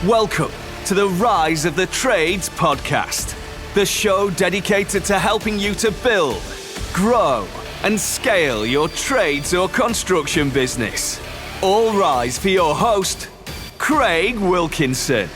Welcome to the Rise of the Trades podcast, the show dedicated to helping you to build, grow, and scale your trades or construction business. All rise for your host, Craig Wilkinson.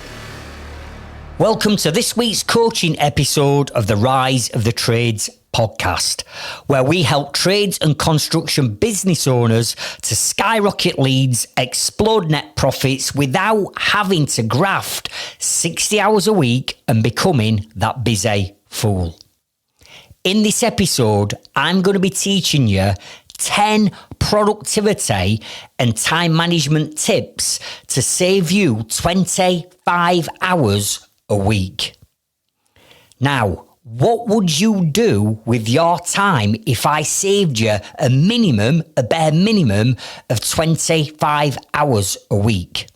Welcome to this week's coaching episode of the Rise of the Trades podcast, where we help trades and construction business owners to skyrocket leads, explode net profits without having to graft 60 hours a week and becoming that busy fool. In this episode, I'm going to be teaching you 10 productivity and time management tips to save you 25 hours a week. Now, what would you do with your time if I saved you a bare minimum of 25 hours a week?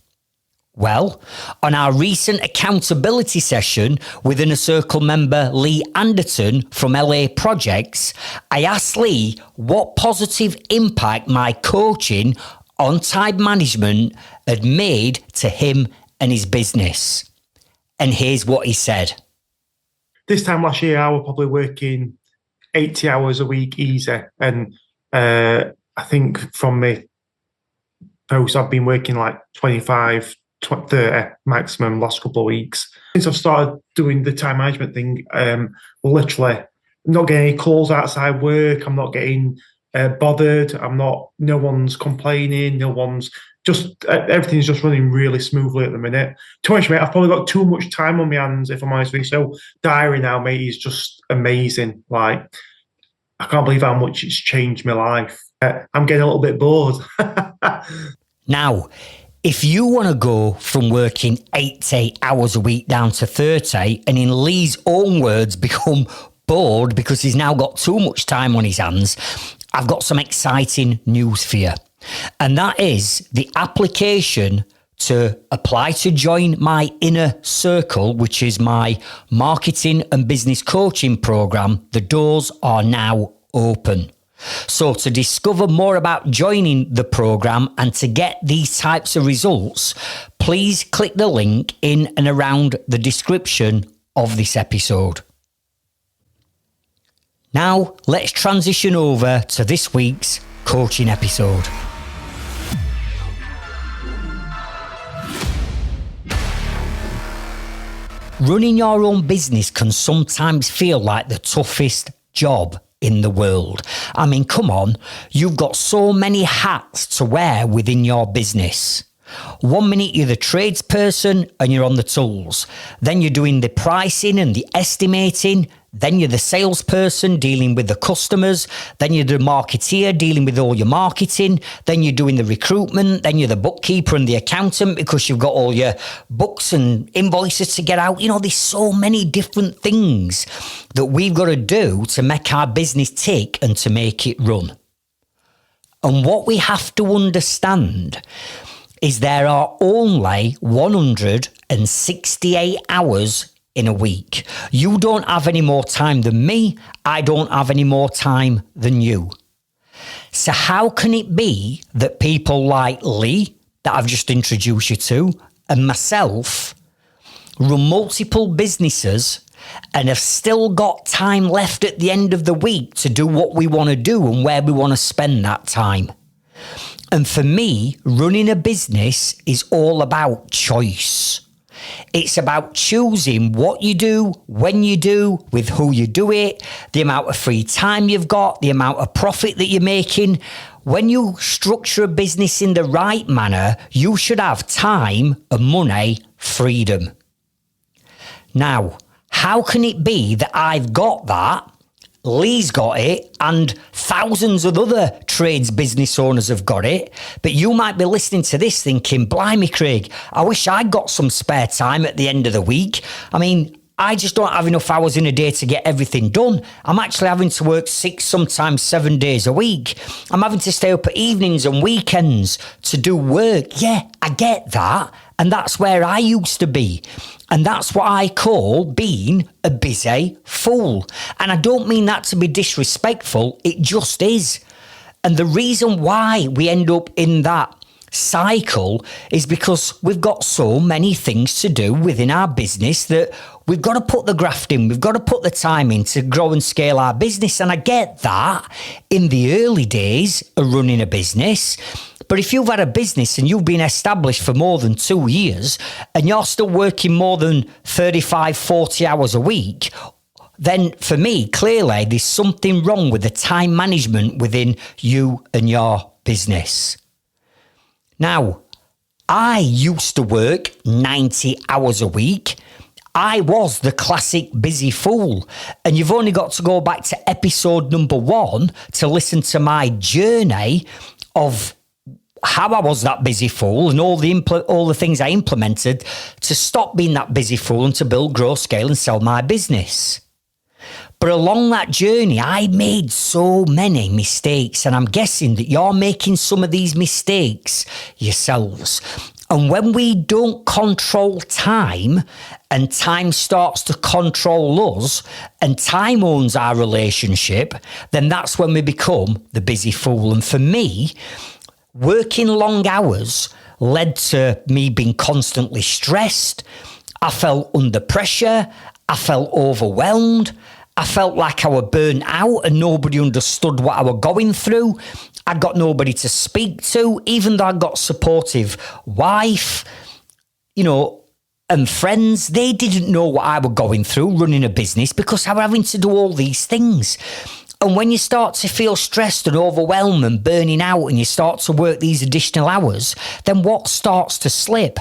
Well, on our recent accountability session with Inner Circle member Lee Anderton from LA Projects, I asked Lee what positive impact my coaching on time management had made to him and his business. And here's what he said. This time last year, I was probably working 80 hours a week easy. And I think from my post, I've been working like 25, 30 maximum last couple of weeks. Since I've started doing the time management thing, literally not getting any calls outside work. I'm not getting bothered. No one's complaining. Everything's just running really smoothly at the minute. To be honest, mate, I've probably got too much time on my hands, if I'm honest with you. So diary now, mate, is just amazing. Like, I can't believe how much it's changed my life. I'm getting a little bit bored. Now, if you want to go from working 80 hours a week down to 30, and in Lee's own words, become bored because he's now got too much time on his hands, I've got some exciting news for you. And that is the application to apply to join my Inner Circle, which is my marketing and business coaching program. The doors are now open. So to discover more about joining the program and to get these types of results, please click the link in and around the description of this episode. Now, let's transition over to this week's coaching episode. Running your own business can sometimes feel like the toughest job in the world. I mean, come on, you've got so many hats to wear within your business. 1 minute you're the tradesperson and you're on the tools. Then you're doing the pricing and the estimating. Then you're the salesperson dealing with the customers. Then you're the marketeer dealing with all your marketing. Then you're doing the recruitment. Then you're the bookkeeper and the accountant because you've got all your books and invoices to get out. You know, there's so many different things that we've got to do to make our business tick and to make it run. And what we have to understand is there are only 168 hours in a week. You don't have any more time than me. I don't have any more time than you. So how can it be that people like Lee, that I've just introduced you to, and myself run multiple businesses and have still got time left at the end of the week to do what we want to do and where we want to spend that time? And for me, running a business is all about choice. It's about choosing what you do, when you do, with who you do it, the amount of free time you've got, the amount of profit that you're making. When you structure a business in the right manner, you should have time and money freedom. Now, how can it be that I've got that, Lee's got it, and thousands of other trades business owners have got it, but you might be listening to this thinking, blimey, Craig, I wish I'd got some spare time at the end of the week. I mean, I just don't have enough hours in a day to get everything done. I'm actually having to work 6, sometimes 7 days a week. I'm having to stay up at evenings and weekends to do work. Yeah, I get that. And that's where I used to be. And that's what I call being a busy fool. And I don't mean that to be disrespectful. It just is. And the reason why we end up in that cycle is because we've got so many things to do within our business that we've got to put the graft in, we've got to put the time in to grow and scale our business. And I get that in the early days of running a business. But if you've had a business and you've been established for more than 2 years and you're still working more than 35, 40 hours a week, then for me, clearly, there's something wrong with the time management within you and your business. Now, I used to work 90 hours a week. I was the classic busy fool. And you've only got to go back to episode number 1 to listen to my journey of how I was that busy fool and all the things I implemented to stop being that busy fool and to build, grow, scale and sell my business. But along that journey, I made so many mistakes, and I'm guessing that you're making some of these mistakes yourselves. And when we don't control time and time starts to control us and time owns our relationship, then that's when we become the busy fool. And for me, working long hours led to me being constantly stressed. I felt under pressure. I felt overwhelmed. I felt like I was burnt out and nobody understood what I was going through. I got nobody to speak to, even though I got supportive wife, and friends. They didn't know what I was going through running a business because I was having to do all these things. And when you start to feel stressed and overwhelmed and burning out and you start to work these additional hours, then what starts to slip?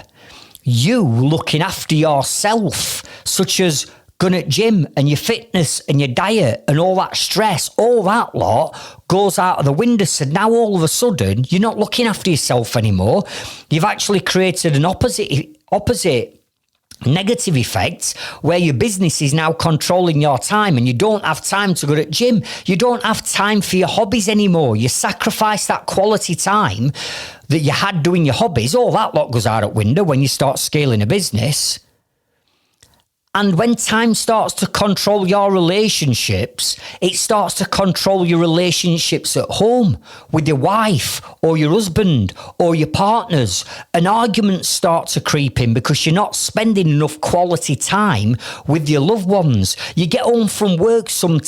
You looking after yourself, such as going at gym and your fitness and your diet and all that stress, all that lot goes out of the window. So now all of a sudden, you're not looking after yourself anymore. You've actually created an opposite negative effect where your business is now controlling your time and you don't have time to go to gym. You don't have time for your hobbies anymore. You sacrifice that quality time that you had doing your hobbies. All that lot goes out of window when you start scaling a business. And when time starts to control your relationships, it starts to control your relationships at home with your wife or your husband or your partners. And arguments start to creep in because you're not spending enough quality time with your loved ones. You get home from work some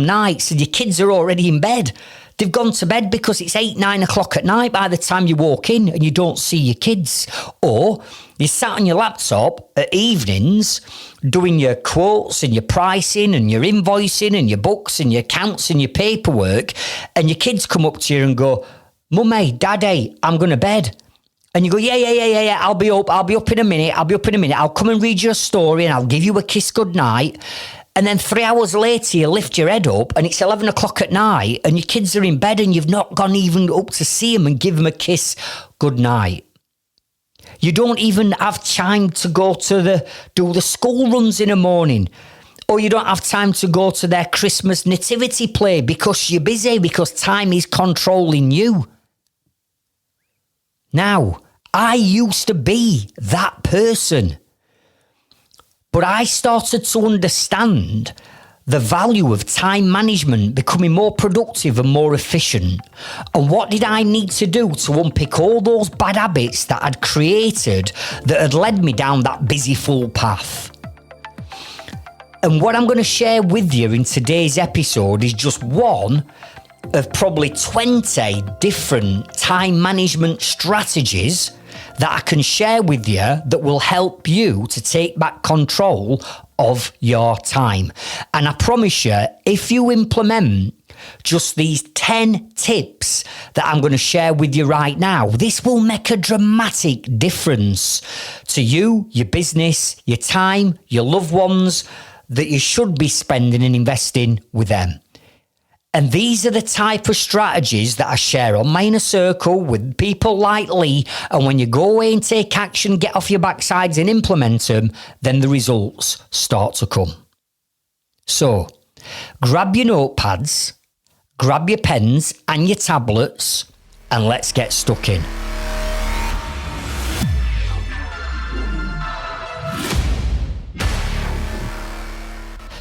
nights and your kids are already in bed. They've gone to bed because it's 8, 9 o'clock at night by the time you walk in and you don't see your kids. Or you sat on your laptop at evenings doing your quotes and your pricing and your invoicing and your books and your accounts and your paperwork, and your kids come up to you and go, "Mummy, Daddy, I'm going to bed." And you go, yeah, I'll be up in a minute. I'll come and read you a story and I'll give you a kiss goodnight. And then 3 hours later, you lift your head up and it's 11 o'clock at night and your kids are in bed and you've not gone even up to see them and give them a kiss goodnight. You don't even have time to go to do the school runs in the morning. Or you don't have time to go to their Christmas nativity play because you're busy, because time is controlling you. Now, I used to be that person. But I started to understand the value of time management, becoming more productive and more efficient. And what did I need to do to unpick all those bad habits that I'd created that had led me down that busy fool path? And what I'm going to share with you in today's episode is just one of probably 20 different time management strategies that I can share with you that will help you to take back control of your time. And I promise you, if you implement just these 10 tips that I'm going to share with you right now, this will make a dramatic difference to you, your business, your time, your loved ones that you should be spending and investing with them. And these are the type of strategies that I share on my inner circle with people like Lee. And when you go away and take action, get off your backsides and implement them, then the results start to come. So grab your notepads, grab your pens and your tablets, and let's get stuck in.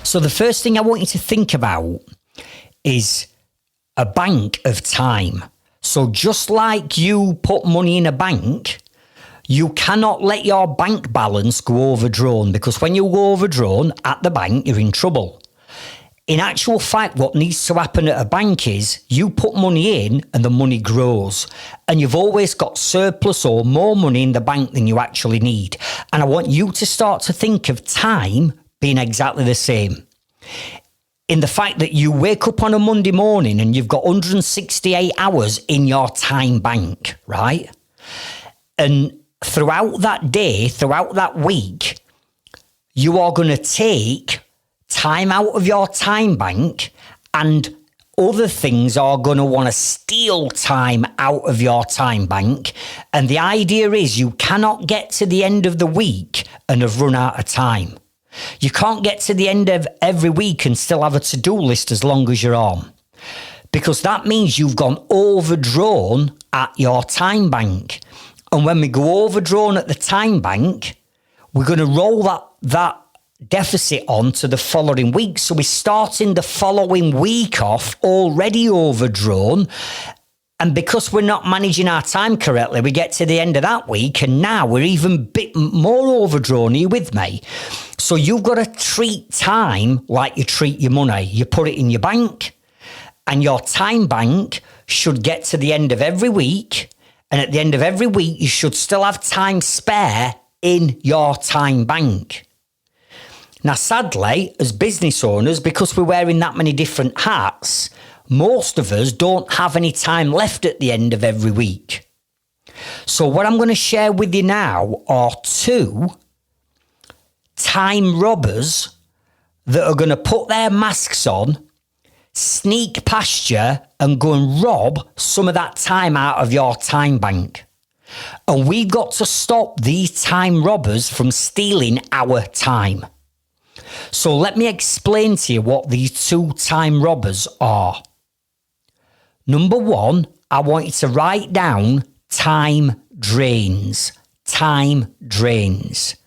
So the first thing I want you to think about is a bank of time. So just like you put money in a bank, you cannot let your bank balance go overdrawn, because when you go overdrawn at the bank, you're in trouble. In actual fact, what needs to happen at a bank is you put money in and the money grows, and you've always got surplus or more money in the bank than you actually need. And I want you to start to think of time being exactly the same. In the fact that you wake up on a Monday morning and you've got 168 hours in your time bank, right? And throughout that day, throughout that week, you are going to take time out of your time bank, and other things are going to want to steal time out of your time bank. And the idea is you cannot get to the end of the week and have run out of time. You can't get to the end of every week and still have a to-do list as long as you're on, because that means you've gone overdrawn at your time bank. And when we go overdrawn at the time bank, we're going to roll that deficit on to the following week. So we're starting the following week off already overdrawn. And because we're not managing our time correctly, we get to the end of that week and now we're even a bit more overdrawn. Are you with me? So you've got to treat time like you treat your money. You put it in your bank, and your time bank should get to the end of every week. And at the end of every week, you should still have time spare in your time bank. Now, sadly, as business owners, because we're wearing that many different hats, most of us don't have any time left at the end of every week. So what I'm going to share with you now are 2 time robbers that are going to put their masks on, sneak past you and go and rob some of that time out of your time bank. And we've got to stop these time robbers from stealing our time. So let me explain to you what these 2 time robbers are. Number 1, I want you to write down time drains. Time drains.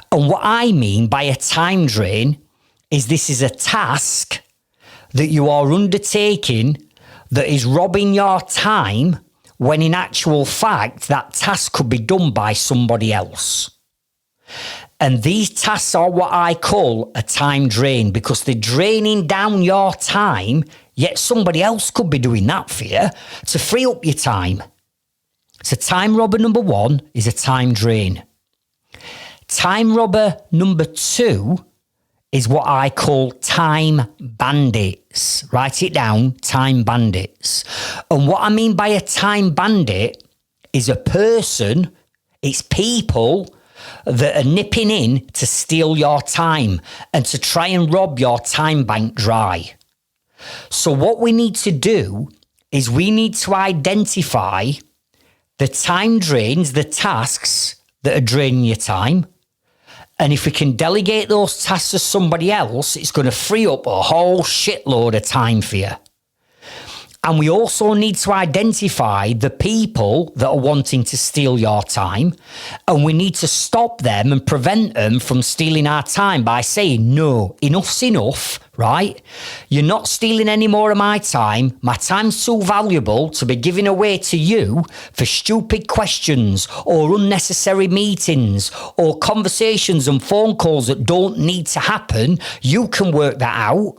And what I mean by a time drain is this is a task that you are undertaking that is robbing your time, when in actual fact that task could be done by somebody else. And these tasks are what I call a time drain, because they're draining down your time, yet somebody else could be doing that for you to free up your time. So time robber number 1 is a time drain. Time robber number 2 is what I call time bandits. Write it down, time bandits. And what I mean by a time bandit is a person, it's people that are nipping in to steal your time and to try and rob your time bank dry. So what we need to do is we need to identify the time drains, the tasks that are draining your time. And if we can delegate those tasks to somebody else, it's going to free up a whole shitload of time for you. And we also need to identify the people that are wanting to steal your time. And we need to stop them and prevent them from stealing our time by saying, no, enough's enough, right? You're not stealing any more of my time. My time's too valuable to be giving away to you for stupid questions or unnecessary meetings or conversations and phone calls that don't need to happen. You can work that out.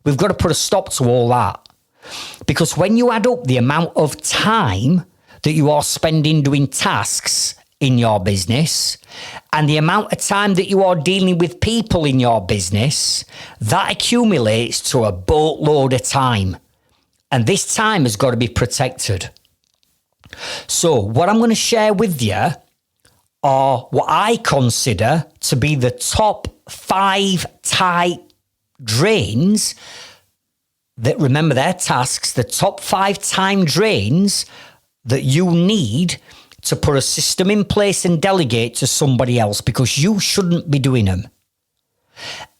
We've got to put a stop to all that. Because when you add up the amount of time that you are spending doing tasks in your business and the amount of time that you are dealing with people in your business, that accumulates to a boatload of time. And this time has got to be protected. So what I'm going to share with you are what I consider to be the top 5 type drains that, remember, their tasks, the top 5 time drains that you need to put a system in place and delegate to somebody else, because you shouldn't be doing them.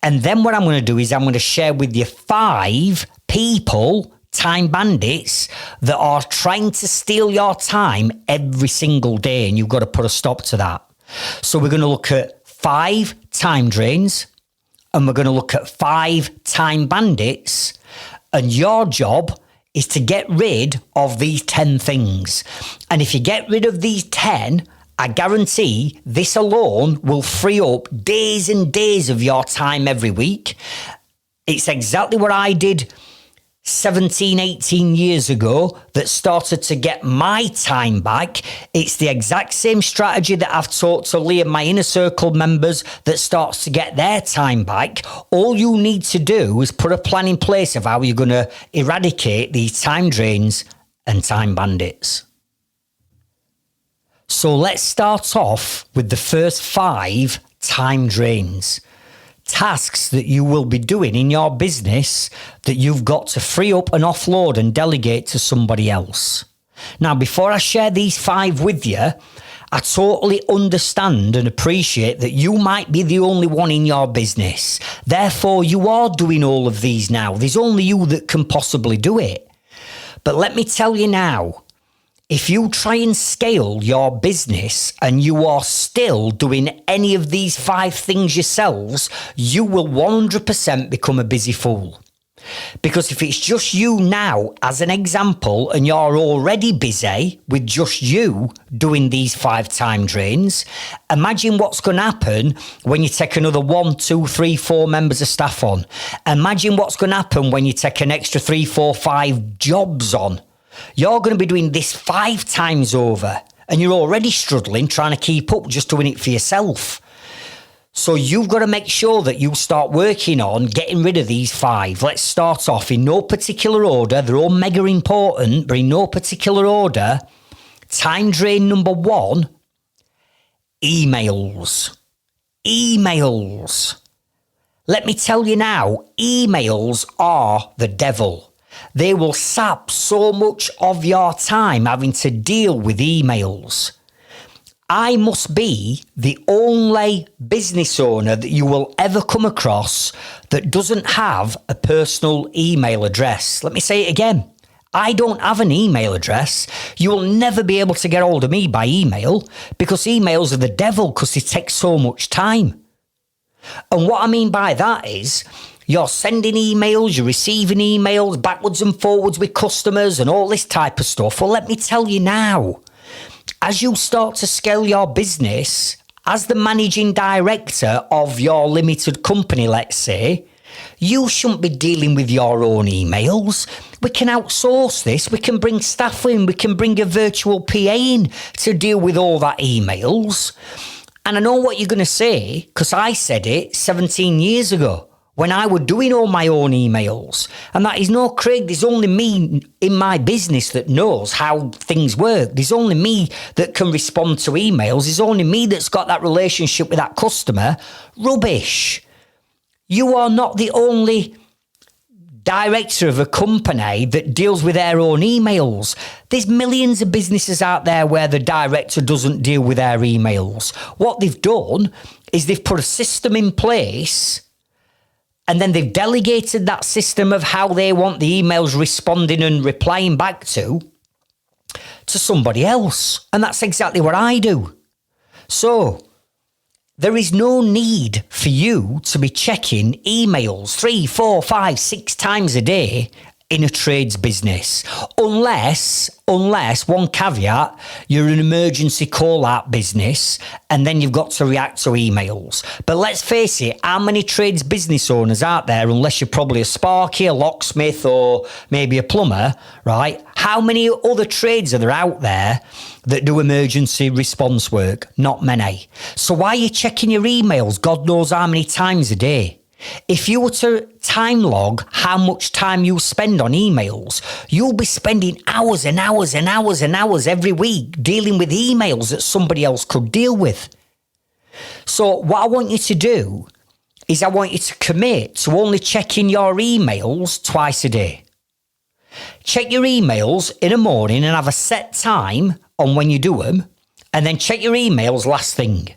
And then what I'm going to do is I'm going to share with you 5 people, time bandits, that are trying to steal your time every single day, and you've got to put a stop to that. So we're going to look at 5 time drains, and we're going to look at 5 time bandits. And your job is to get rid of these 10 things. And if you get rid of these 10, I guarantee this alone will free up days and days of your time every week. It's exactly what I did 17, 18 years ago that started to get my time back. It's the exact same strategy that I've taught to Lee and my inner circle members that starts to get their time back. All you need to do is put a plan in place of how you're going to eradicate these time drains and time bandits. So let's start off with the first 5 time drains. Tasks that you will be doing in your business that you've got to free up and offload and delegate to somebody else. Now, before I share these 5 with you, I totally understand and appreciate that you might be the only one in your business. Therefore, you are doing all of these now. There's only you that can possibly do it. But let me tell you now, if you try and scale your business and you are still doing any of these 5 things yourselves, you will 100% become a busy fool. Because if it's just you now, as an example, and you're already busy with just you doing these 5 time drains, imagine what's going to happen when you take another 1, 2, 3, 4 members of staff on. Imagine what's going to happen when you take an extra 3, 4, 5 jobs on. You're going to be doing this 5 times over and you're already struggling trying to keep up just doing it for yourself. So you've got to make sure that you start working on getting rid of these 5. Let's start off in no particular order. They're all mega important, but in no particular order. Time drain number 1, emails. Emails. Let me tell you now, emails are the devil. They will sap so much of your time having to deal with emails. I must be the only business owner that you will ever come across that doesn't have a personal email address. Let me say it again. I don't have an email address. You will never be able to get hold of me by email because emails are the devil because they take so much time. And what I mean by that is, you're sending emails, you're receiving emails backwards and forwards with customers and all this type of stuff. Well, let me tell you now, as you start to scale your business, as the managing director of your limited company, let's say, you shouldn't be dealing with your own emails. We can outsource this. We can bring staff in. We can bring a virtual PA in to deal with all that emails. And I know what you're going to say, because I said it 17 years ago. When I was doing all my own emails. And that is no, Craig, there's only me in my business that knows how things work. There's only me that can respond to emails. There's only me that's got that relationship with that customer. Rubbish. You are not the only director of a company that deals with their own emails. There's millions of businesses out there where the director doesn't deal with their emails. What they've done is they've put a system in place and then they've delegated that system of how they want the emails responding and replying back to somebody else. And that's exactly what I do. So there is no need for you to be checking emails 3, 4, 5, 6 times a day in a trades business. Unless, one caveat, you're an emergency call-out business and then you've got to react to emails. But let's face it, how many trades business owners out there, unless you're probably a sparky, a locksmith or maybe a plumber, right? How many other trades are there out there that do emergency response work? Not many. So why are you checking your emails God knows how many times a day? If you were to time log how much time you spend on emails, you'll be spending hours and hours and hours and hours every week dealing with emails that somebody else could deal with. So what I want you to do is I want you to commit to only checking your emails twice a day. Check your emails in the morning and have a set time on when you do them, and then check your emails last thing.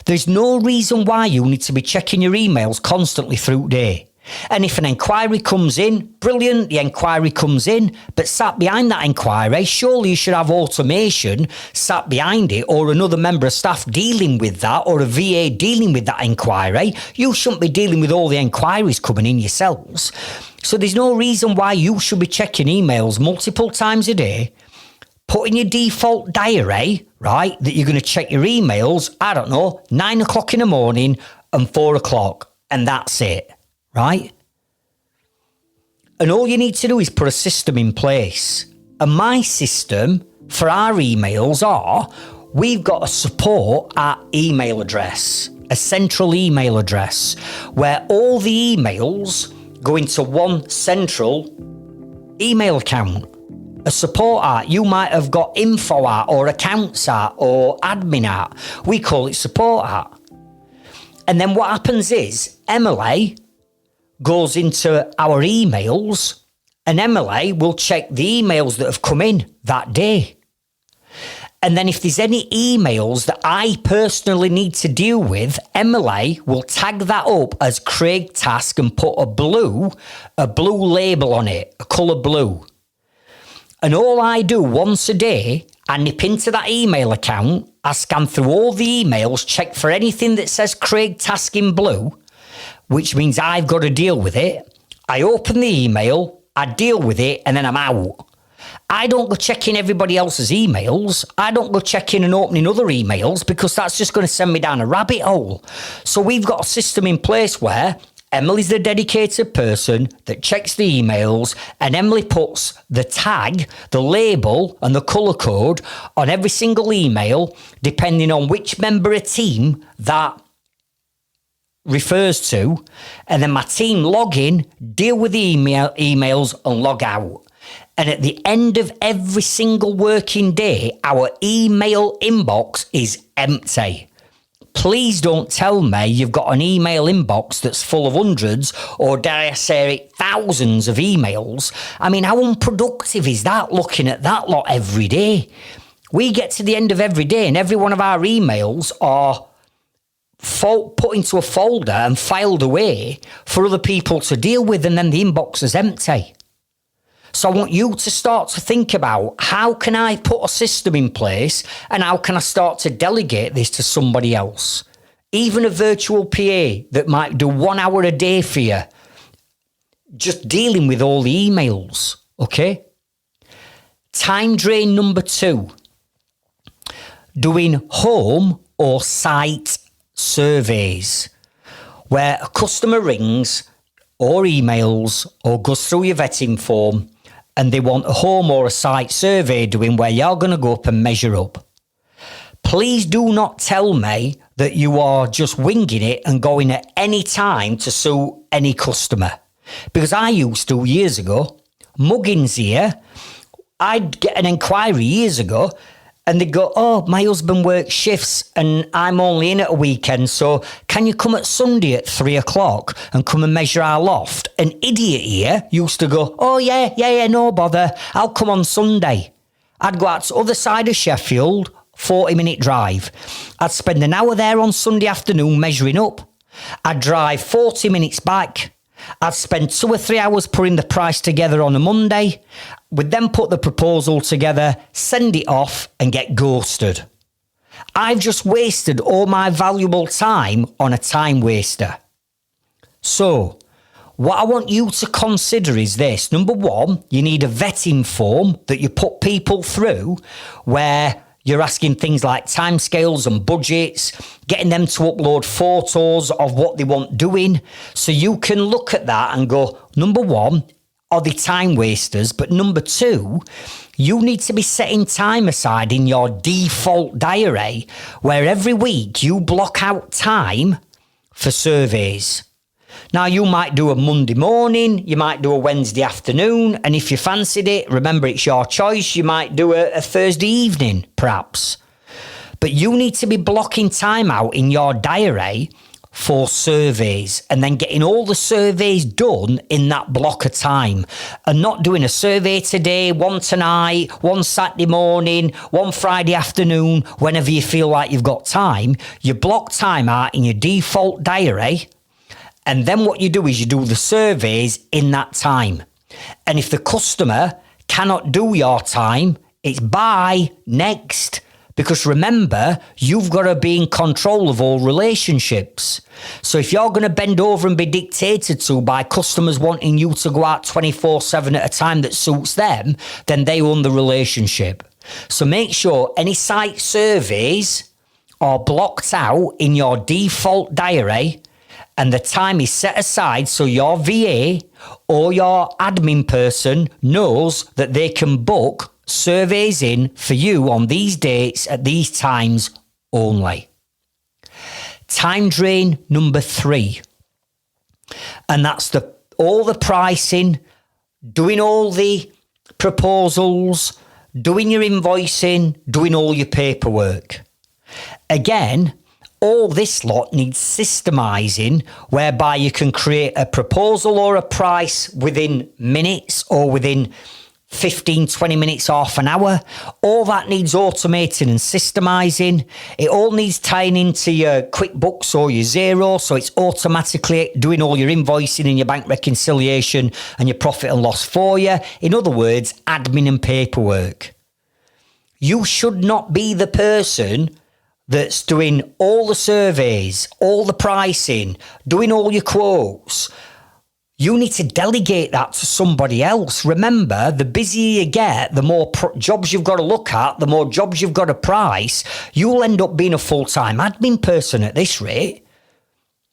There's no reason why you need to be checking your emails constantly through the day. And if an inquiry comes in, brilliant, the inquiry comes in, but sat behind that inquiry, surely you should have automation sat behind it, or another member of staff dealing with that, or a VA dealing with that inquiry. You shouldn't be dealing with all the inquiries coming in yourselves. So there's no reason why you should be checking emails multiple times a day, put in your default diary, right, that you're going to check your emails, 9 o'clock in the morning and 4 o'clock, and that's it. Right? And all you need to do is put a system in place. And my system for our emails are, we've got a support at email address, a central email address, where all the emails go into one central email account. A support at, you might have got info at, or accounts at, or admin at. We call it support at. And then what happens is, Emily goes into our emails, and Emily will check the emails that have come in that day. And then if there's any emails that I personally need to deal with, Emily will tag that up as Craig task and put a blue label on it, a colour blue. And all I do once a day, I nip into that email account, I scan through all the emails, check for anything that says Craig task in blue, which means I've got to deal with it. I open the email, I deal with it, and then I'm out. I don't go checking everybody else's emails. I don't go checking and opening other emails, because that's just going to send me down a rabbit hole. So we've got a system in place where Emily's the dedicated person that checks the emails, and Emily puts the tag, the label, and the colour code on every single email, depending on which member of team that refers to, and then my team log in, deal with the emails and log out. And at the end of every single working day, our email inbox is empty. Please don't tell me you've got an email inbox that's full of hundreds, or dare I say thousands of emails. I mean, how unproductive is that, looking at that lot every day? We get to the end of every day and every one of our emails are put into a folder and filed away for other people to deal with, and then the inbox is empty. So I want you to start to think about, how can I put a system in place, and how can I start to delegate this to somebody else? Even a virtual PA that might do 1 hour a day for you, just dealing with all the emails, okay? Time drain number 2, doing home or site surveys, where a customer rings or emails or goes through your vetting form, and they want a home or a site survey doing, where you're going to go up and measure up. Please do not tell me that you are just winging it and going at any time to suit any customer. Because I used to, years ago, muggins here, I'd get an inquiry years ago, and they'd go, oh, my husband works shifts and I'm only in at a weekend, so can you come at Sunday at 3 o'clock and come and measure our loft? An idiot here used to go, oh, yeah, no bother, I'll come on Sunday. I'd go out to the other side of Sheffield, 40-minute drive. I'd spend an hour there on Sunday afternoon measuring up. I'd drive 40 minutes back. I'd spend 2 or 3 hours putting the price together on a Monday. We'd then put the proposal together, send it off, and get ghosted. I've just wasted all my valuable time on a time waster. So, what I want you to consider is this. Number 1, you need a vetting form that you put people through, where you're asking things like timescales and budgets, getting them to upload photos of what they want doing. So you can look at that and go, number 1, are they time wasters? But number 2, you need to be setting time aside in your default diary, where every week you block out time for surveys. Now, you might do a Monday morning, you might do a Wednesday afternoon, and if you fancied it, remember it's your choice, you might do a Thursday evening, perhaps. But you need to be blocking time out in your diary for surveys, and then getting all the surveys done in that block of time, and not doing a survey today, one tonight, one Saturday morning, one Friday afternoon, whenever you feel like you've got time. You block time out in your default diary, And then what you do is you do the surveys in that time. And if the customer cannot do your time, it's bye, next. Because remember, you've got to be in control of all relationships. So if you're going to bend over and be dictated to by customers wanting you to go out 24/7 at a time that suits them, then they own the relationship. So make sure any site surveys are blocked out in your default diary and the time is set aside so your VA or your admin person knows that they can book surveys in for you on these dates at these times only. Time drain number 3. And that's all the pricing, doing all the proposals, doing your invoicing, doing all your paperwork. Again, all this lot needs systemizing, whereby you can create a proposal or a price within minutes or within 15, 20 minutes, half an hour. All that needs automating and systemizing. It all needs tying into your QuickBooks or your Xero, so it's automatically doing all your invoicing and your bank reconciliation and your profit and loss for you. In other words, admin and paperwork. You should not be the person that's doing all the surveys, all the pricing, doing all your quotes. You need to delegate that to somebody else. Remember, the busier you get, the more jobs you've got to look at, the more jobs you've got to price. You'll end up being a full-time admin person at this rate.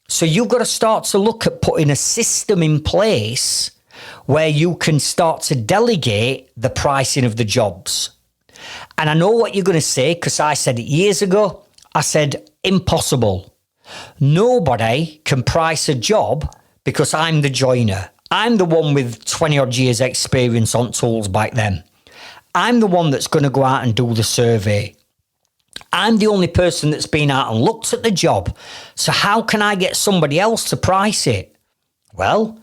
So you've got to start to look at putting a system in place where you can start to delegate the pricing of the jobs. And I know what you're going to say, because I said it years ago. I said, impossible. Nobody can price a job because I'm the joiner. I'm the one with 20 odd years experience on tools back then. I'm the one that's going to go out and do the survey. I'm the only person that's been out and looked at the job. So how can I get somebody else to price it? Well,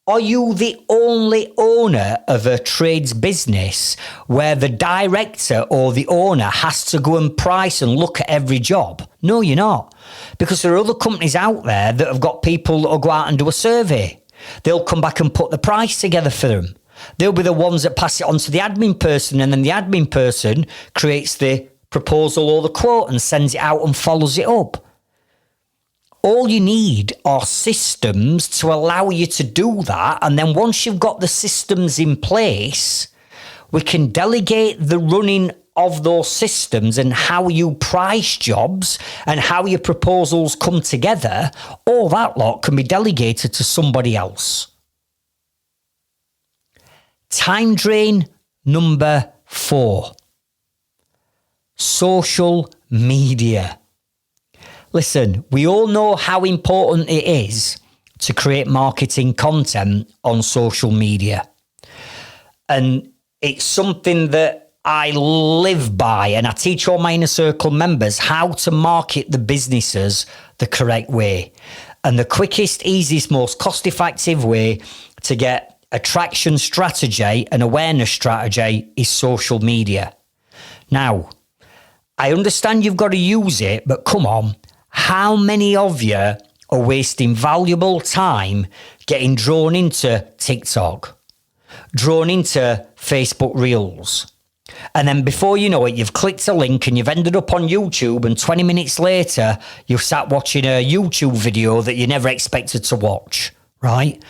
are you the only owner of a trades business where the director or the owner has to go and price and look at every job? No, you're not. Because there are other companies out there that have got people that will go out and do a survey. They'll come back and put the price together for them. They'll be the ones that pass it on to the admin person, and then the admin person creates the proposal or the quote and sends it out and follows it up. All you need are systems to allow you to do that. And then once you've got the systems in place, we can delegate the running of those systems and how you price jobs and how your proposals come together. All that lot can be delegated to somebody else. Time drain number 4. Social media. Listen, we all know how important it is to create marketing content on social media. And it's something that I live by, and I teach all my Inner Circle members how to market the businesses the correct way. And the quickest, easiest, most cost-effective way to get attraction strategy and awareness strategy is social media. Now, I understand you've got to use it, but come on. How many of you are wasting valuable time getting drawn into TikTok, drawn into Facebook Reels? And then before you know it, you've clicked a link and you've ended up on YouTube, and 20 minutes later, you've sat watching a YouTube video that you never expected to watch, right?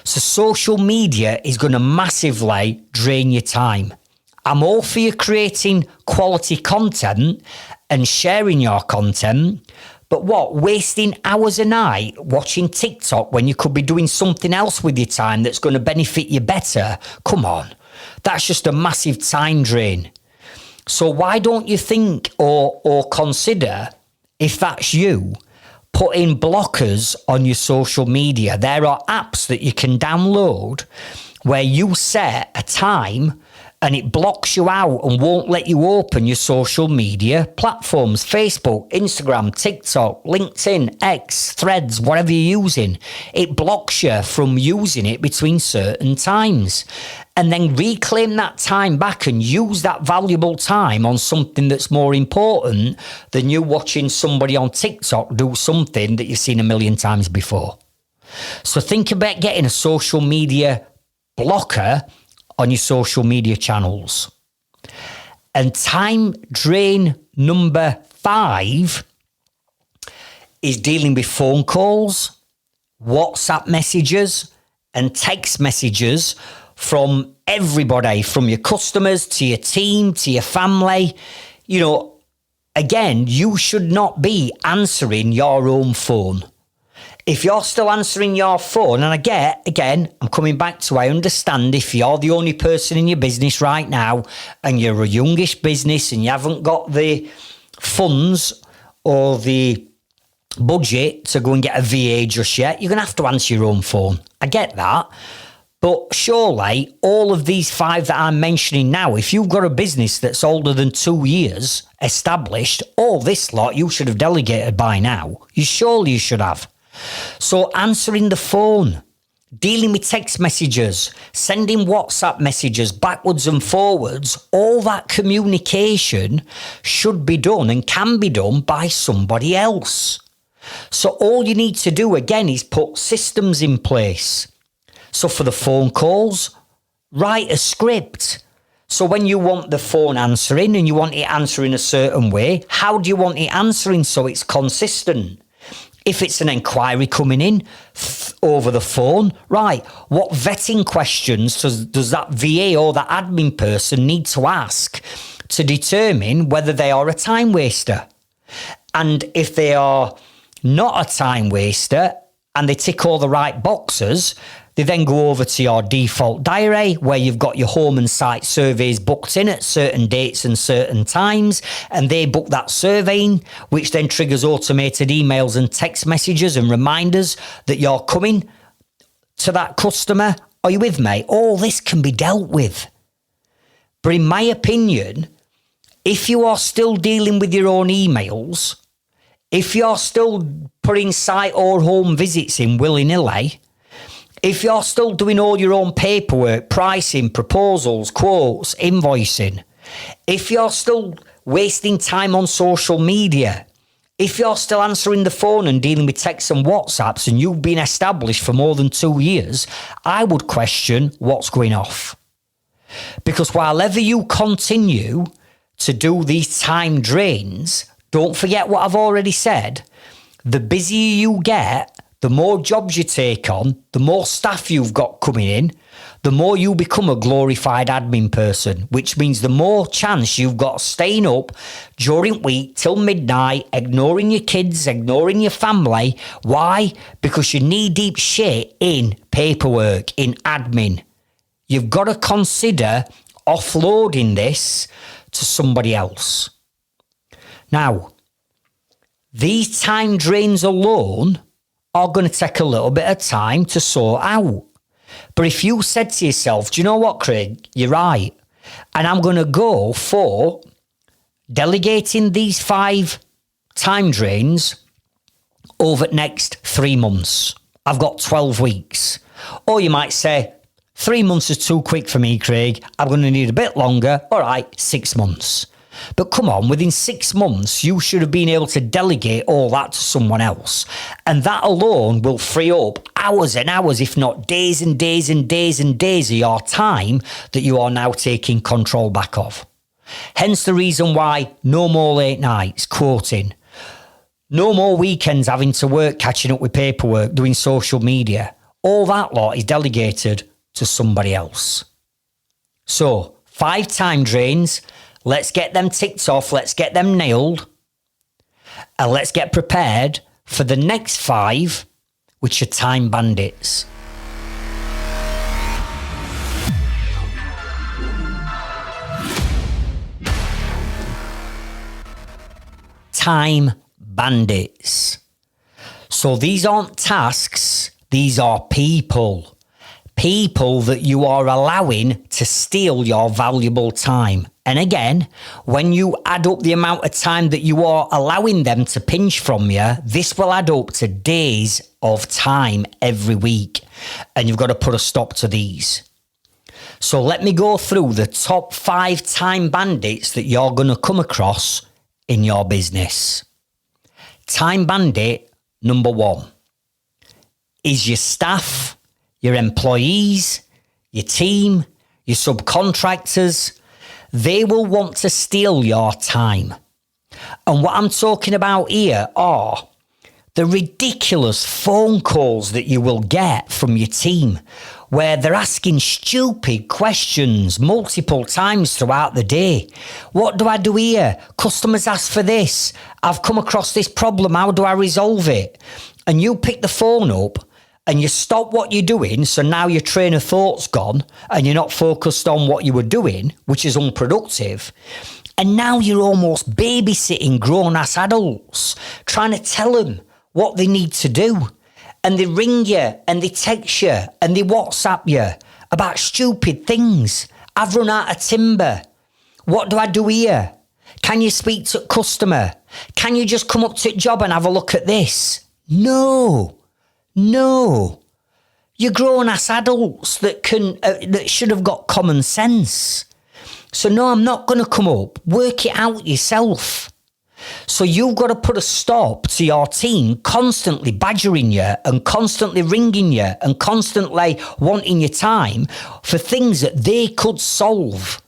So social media is going to massively drain your time. I'm all for you creating quality content and sharing your content. But what, wasting hours a night watching TikTok when you could be doing something else with your time that's going to benefit you better? Come on, that's just a massive time drain. So why don't you think or consider, if that's you, putting blockers on your social media? There are apps that you can download where you set a time and it blocks you out and won't let you open your social media platforms. Facebook, Instagram, TikTok, LinkedIn, X, Threads, whatever you're using. It blocks you from using it between certain times. And then reclaim that time back and use that valuable time on something that's more important than you watching somebody on TikTok do something that you've seen a million times before. So think about getting a social media blocker on your social media channels. And time drain number 5 is dealing with phone calls, WhatsApp messages, and text messages from everybody, from your customers to your team to your family. You know, again, you should not be answering your own phone. If you're still answering your phone, and I'm coming back to, I understand if you're the only person in your business right now and you're a youngish business and you haven't got the funds or the budget to go and get a VA just yet, you're going to have to answer your own phone. I get that. But surely all of these 5 that I'm mentioning now, if you've got a business that's older than 2 years established, all this lot you should have delegated by now. You should have. So answering the phone, dealing with text messages, sending WhatsApp messages backwards and forwards, all that communication should be done and can be done by somebody else. So all you need to do again is put systems in place. So for the phone calls, write a script. So when you want the phone answering and you want it answering a certain way, how do you want it answering so it's consistent? If it's an inquiry coming in over the phone, right, what vetting questions does that VA or that admin person need to ask to determine whether they are a time waster? And if they are not a time waster and they tick all the right boxes, they then go over to your default diary where you've got your home and site surveys booked in at certain dates and certain times, and they book that surveying, which then triggers automated emails and text messages and reminders that you're coming to that customer. Are you with me? All this can be dealt with. But in my opinion, if you are still dealing with your own emails, if you're still putting site or home visits in willy-nilly, if you're still doing all your own paperwork, pricing, proposals, quotes, invoicing, if you're still wasting time on social media, if you're still answering the phone and dealing with texts and WhatsApps and you've been established for more than 2 years, I would question what's going off. Because while ever you continue to do these time drains, don't forget what I've already said, the busier you get, the more jobs you take on, the more staff you've got coming in, the more you become a glorified admin person, which means the more chance you've got staying up during week till midnight, ignoring your kids, ignoring your family. Why? Because you're knee-deep shit in paperwork, in admin. You've got to consider offloading this to somebody else. Now, these time drains alone are going to take a little bit of time to sort out. But if you said to yourself, do you know what, Craig? You're right. And I'm going to go for delegating these 5 time drains over the next 3 months. I've got 12 weeks. Or you might say, 3 months is too quick for me, Craig. I'm going to need a bit longer. All right, 6 months. But come on, within 6 months, you should have been able to delegate all that to someone else. And that alone will free up hours and hours, if not days and days and days and days of your time that you are now taking control back of. Hence the reason why no more late nights, quoting. No more weekends having to work, catching up with paperwork, doing social media. All that lot is delegated to somebody else. So, 5 time drains. Let's get them ticked off. Let's get them nailed. And let's get prepared for the next 5, which are time bandits. Time bandits. So these aren't tasks. These are people. People that you are allowing to steal your valuable time. And again, when you add up the amount of time that you are allowing them to pinch from you, this will add up to days of time every week. And you've got to put a stop to these. So let me go through the top 5 time bandits that you're going to come across in your business. Time bandit number 1. is your staff, your employees, your team, your subcontractors. They will want to steal your time. And what I'm talking about here are the ridiculous phone calls that you will get from your team where they're asking stupid questions multiple times throughout the day. What do I do here? Customers ask for this. I've come across this problem. How do I resolve it? And you pick the phone up and you stop what you're doing, so now your train of thought's gone and you're not focused on what you were doing, which is unproductive. And now you're almost babysitting grown-ass adults, trying to tell them what they need to do. And they ring you and they text you and they WhatsApp you about stupid things. I've run out of timber. What do I do here? Can you speak to a customer? Can you just come up to a job and have a look at this? No. You're grown-ass adults that should have got common sense. So no, I'm not going to come up. Work it out yourself. So you've got to put a stop to your team constantly badgering you and constantly ringing you and constantly wanting your time for things that they could solve.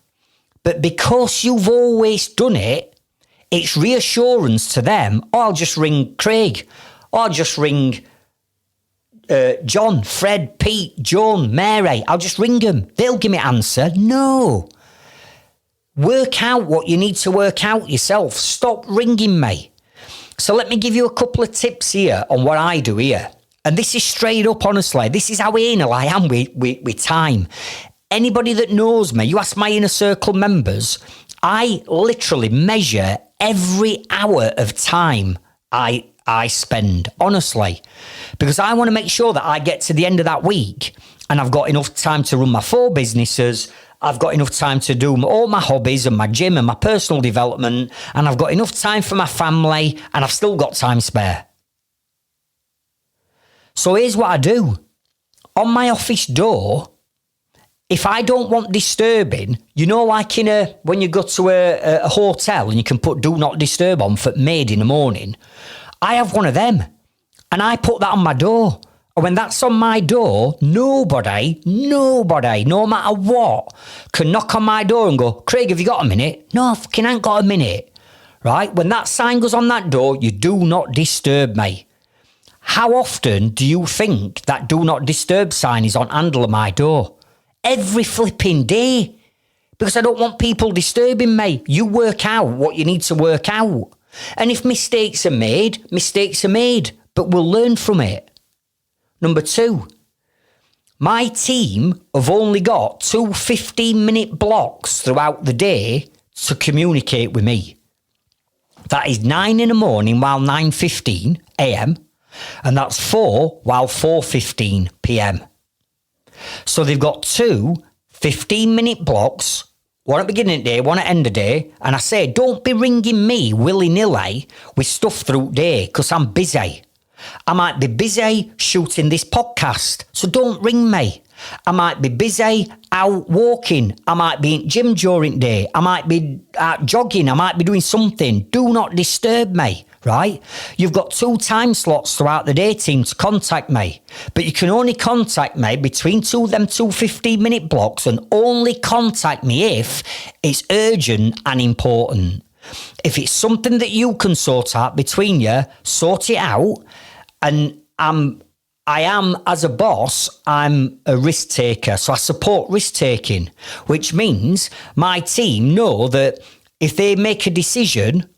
But because you've always done it, it's reassurance to them. Oh, I'll just ring Craig. Or I'll just ring John, Fred, Pete, Joan, Mary. I'll just ring them. They'll give me an answer. No. Work out what you need to work out yourself. Stop ringing me. So let me give you a couple of tips here on what I do here. And this is straight up, honestly. This is how anal I am with time. Anybody that knows me, you ask my inner circle members, I literally measure every hour of time I spend, honestly. Because I want to make sure that I get to the end of that week and I've got enough time to run my 4 businesses. I've got enough time to do all my hobbies and my gym and my personal development, and I've got enough time for my family, and I've still got time spare. So here's what I do. On my office door, if I don't want disturbing, you know, like when you go to a hotel and you can put do not disturb on for maid in the morning, I have one of them, and I put that on my door. And when that's on my door, nobody, no matter what, can knock on my door and go, Craig, have you got a minute? No, I fucking ain't got a minute. Right? When that sign goes on that door, you do not disturb me. How often do you think that do not disturb sign is on handle of my door? Every flipping day. Because I don't want people disturbing me. You work out what you need to work out. And if mistakes are made, but we'll learn from it. Number 2, my team have only got 2 15-minute blocks throughout the day to communicate with me. That is 9 in the morning while 9:15 a.m. and that's 4 while 4:15 p.m. So they've got 2 15-minute blocks, one at the beginning of the day, one at end of the day, and I say, don't be ringing me willy-nilly with stuff through the day because I'm busy. I might be busy shooting this podcast, so don't ring me. I might be busy out walking. I might be in gym during the day. I might be out jogging. I might be doing something. Do not disturb me, right? You've got 2 time slots throughout the day, team, to contact me. But you can only contact me between 2 15-minute blocks and only contact me if it's urgent and important. If it's something that you can sort out between you, sort it out. And I am, as a boss, I'm a risk taker. So I support risk taking, which means my team know that if they make a decision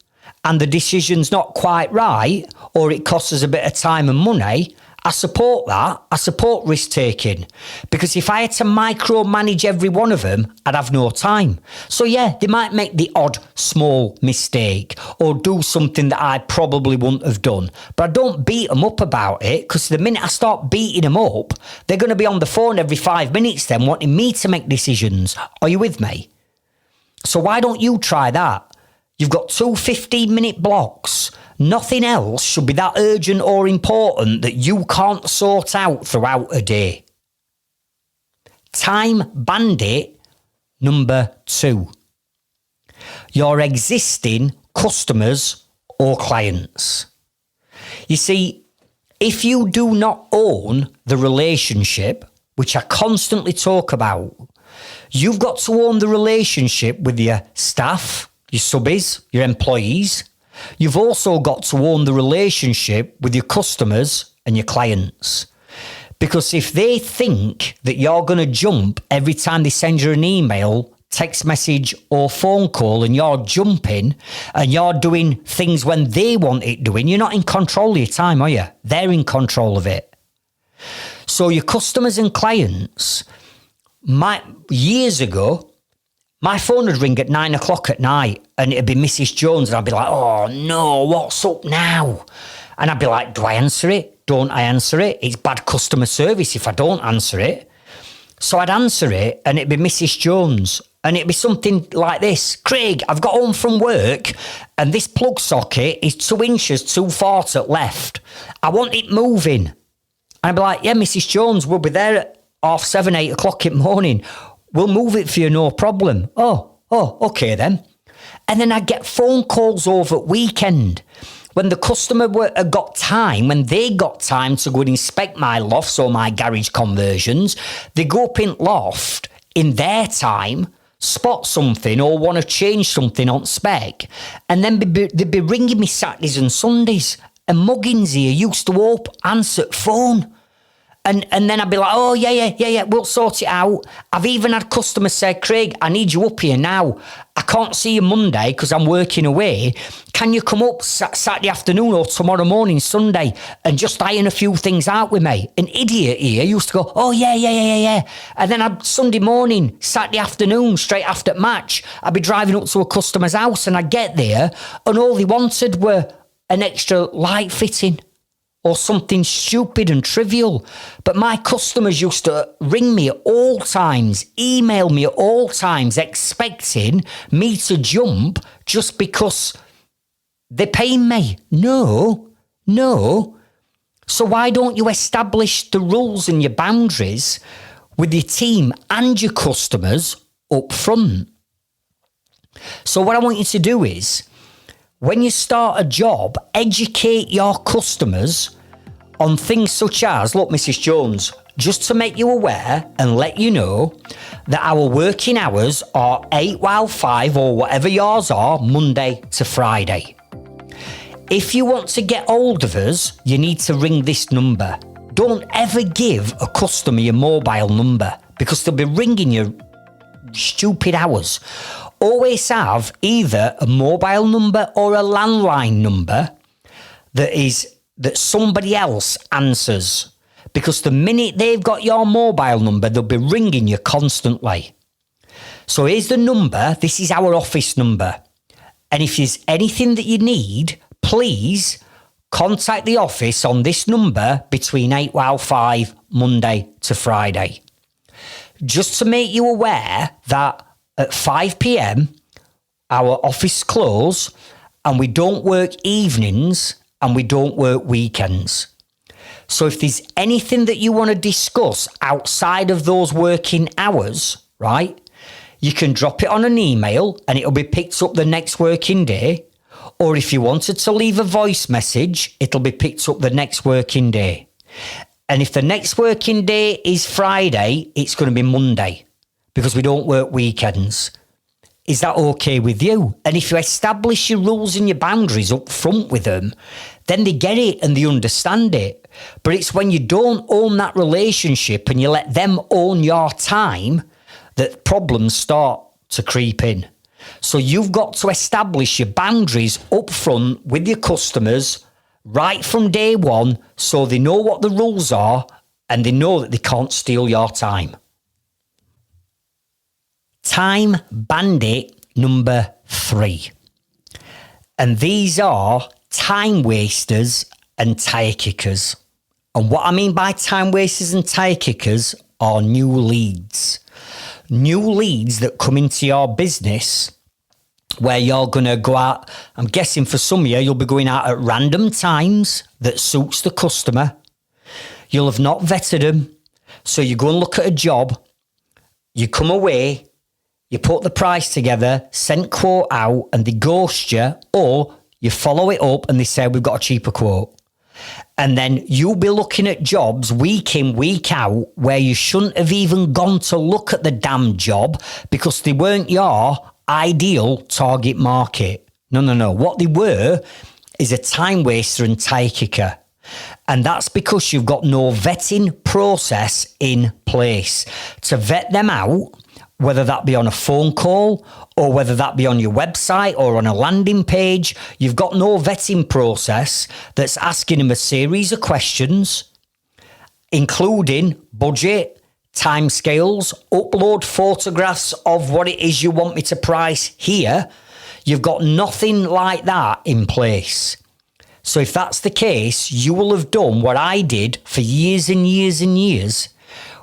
and the decision's not quite right, or it costs us a bit of time and money, I support that. I support risk taking, because if I had to micromanage every one of them, I'd have no time. So yeah, they might make the odd small mistake or do something that I probably wouldn't have done, but I don't beat them up about it, because the minute I start beating them up, they're going to be on the phone every 5 minutes then wanting me to make decisions. Are you with me? So why don't you try that? You've got 2 15-minute blocks. Nothing else should be that urgent or important that you can't sort out throughout a day. Time bandit number 2. Your existing customers or clients. You see, If you do not own the relationship, which I constantly talk about, you've got to own the relationship with your staff, your subbies, your employees. You've also got to own the relationship with your customers and your clients. Because if they think that you're going to jump every time they send you an email, text message or phone call, and you're jumping and you're doing things when they want it doing, you're not in control of your time, are you? They're in control of it. So your customers and clients, years ago, my phone would ring at 9 o'clock at night and it'd be Mrs. Jones, and I'd be like, oh no, what's up now? And I'd be like, do I answer it? Don't I answer it? It's bad customer service if I don't answer it. So I'd answer it and it'd be Mrs. Jones. And it'd be something like this. Craig, I've got home from work and this plug socket is 2 inches too far to the left. I want it moving. And I'd be like, yeah, Mrs. Jones, we'll be there at 7:30, 8 o'clock in the morning. We'll move it for you, no problem. Oh, okay then. And then I'd get phone calls over at weekend. When the customer got time, when they got time to go and inspect my lofts or my garage conversions, they go up in loft in their time, spot something or want to change something on spec, and then they'd be ringing me Saturdays and Sundays, and Muggins here used to answer phone. And then I'd be like, oh, yeah, we'll sort it out. I've even had customers say, Craig, I need you up here now. I can't see you Monday because I'm working away. Can you come up Saturday afternoon or tomorrow morning, Sunday, and just iron a few things out with me? An idiot here used to go, oh, yeah. And then Sunday morning, Saturday afternoon, straight after match, I'd be driving up to a customer's house and I'd get there and all they wanted were an extra light fitting or something stupid and trivial. But my customers used to ring me at all times, email me at all times, expecting me to jump just because they're paying me. No. So why don't you establish the rules and your boundaries with your team and your customers up front? So what I want you to do is, when you start a job, educate your customers on things such as, look, Mrs. Jones, just to make you aware and let you know that our working hours are 8 while 5 or whatever yours are, Monday to Friday. If you want to get hold of us, you need to ring this number. Don't ever give a customer your mobile number because they'll be ringing you stupid hours. Always have either a mobile number or a landline number that somebody else answers. Because the minute they've got your mobile number, they'll be ringing you constantly. So here's the number. This is our office number. And if there's anything that you need, please contact the office on this number between 8 while 5, Monday to Friday. Just to make you aware that at 5 p.m, our office close and we don't work evenings and we don't work weekends. So if there's anything that you want to discuss outside of those working hours, right, you can drop it on an email and it'll be picked up the next working day. Or if you wanted to leave a voice message, it'll be picked up the next working day. And if the next working day is Friday, it's going to be Monday because we don't work weekends. Is that okay with you? And if you establish your rules and your boundaries up front with them, then they get it and they understand it. But it's when you don't own that relationship and you let them own your time that problems start to creep in. So you've got to establish your boundaries up front with your customers right from day one so they know what the rules are and they know that they can't steal your time. Time bandit number 3. And these are time wasters and tire kickers. And what I mean by time wasters and tire kickers are new leads. New leads that come into your business where you're going to go out. I'm guessing for some of you, you'll be going out at random times that suits the customer. You'll have not vetted them. So you go and look at a job. You come away. You put the price together, send quote out, and they ghost you, or you follow it up and they say, we've got a cheaper quote. And then you'll be looking at jobs week in, week out, where you shouldn't have even gone to look at the damn job because they weren't your ideal target market. No. What they were is a time waster and tire kicker. And that's because you've got no vetting process in place to vet them out, whether that be on a phone call or whether that be on your website or on a landing page. You've got no vetting process that's asking them a series of questions, including budget, timescales, upload photographs of what it is you want me to price here. You've got nothing like that in place. So if that's the case, you will have done what I did for years and years and years,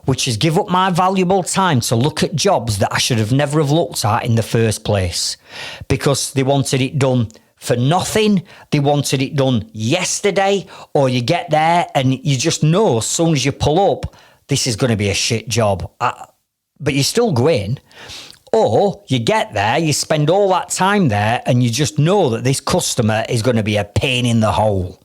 which is give up my valuable time to look at jobs that I should have never have looked at in the first place because they wanted it done for nothing. They wanted it done yesterday, or you get there and you just know as soon as you pull up, this is going to be a shit job. But you still go in. Or you get there, you spend all that time there and you just know that this customer is going to be a pain in the hole.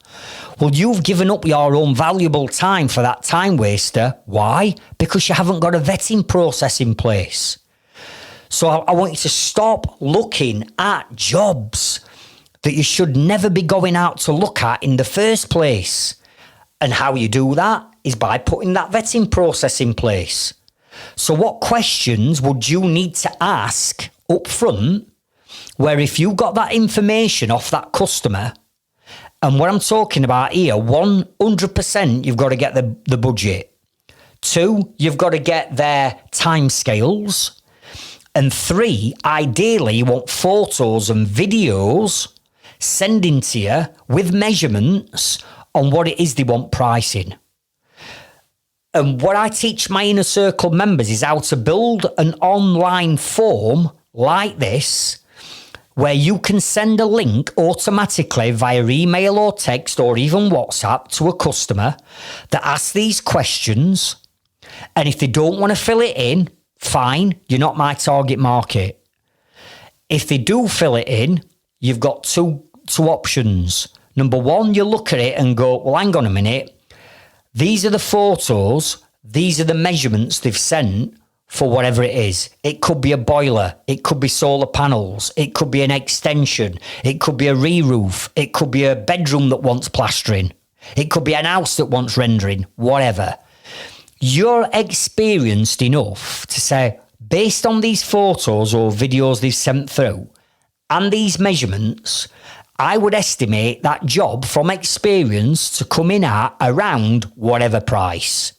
Well, you've given up your own valuable time for that time waster. Why? Because you haven't got a vetting process in place. So I want you to stop looking at jobs that you should never be going out to look at in the first place. And how you do that is by putting that vetting process in place. So what questions would you need to ask up front where if you got that information off that customer, and what I'm talking about here, 100% you've got to get the budget. 2, you've got to get their timescales. And 3, ideally you want photos and videos sending to you with measurements on what it is they want pricing. And what I teach my inner circle members is how to build an online form like this, where you can send a link automatically via email or text or even WhatsApp to a customer that asks these questions. And if they don't want to fill it in, fine, you're not my target market. If they do fill it in, you've got two options. Number 1, you look at it and go, well, hang on a minute. These are the photos, these are the measurements they've sent for whatever it is. It could be a boiler, it could be solar panels, it could be an extension, it could be a re-roof, it could be a bedroom that wants plastering, it could be an house that wants rendering, whatever. You're experienced enough to say, based on these photos or videos they've sent through and these measurements, I would estimate that job from experience to come in at around whatever price.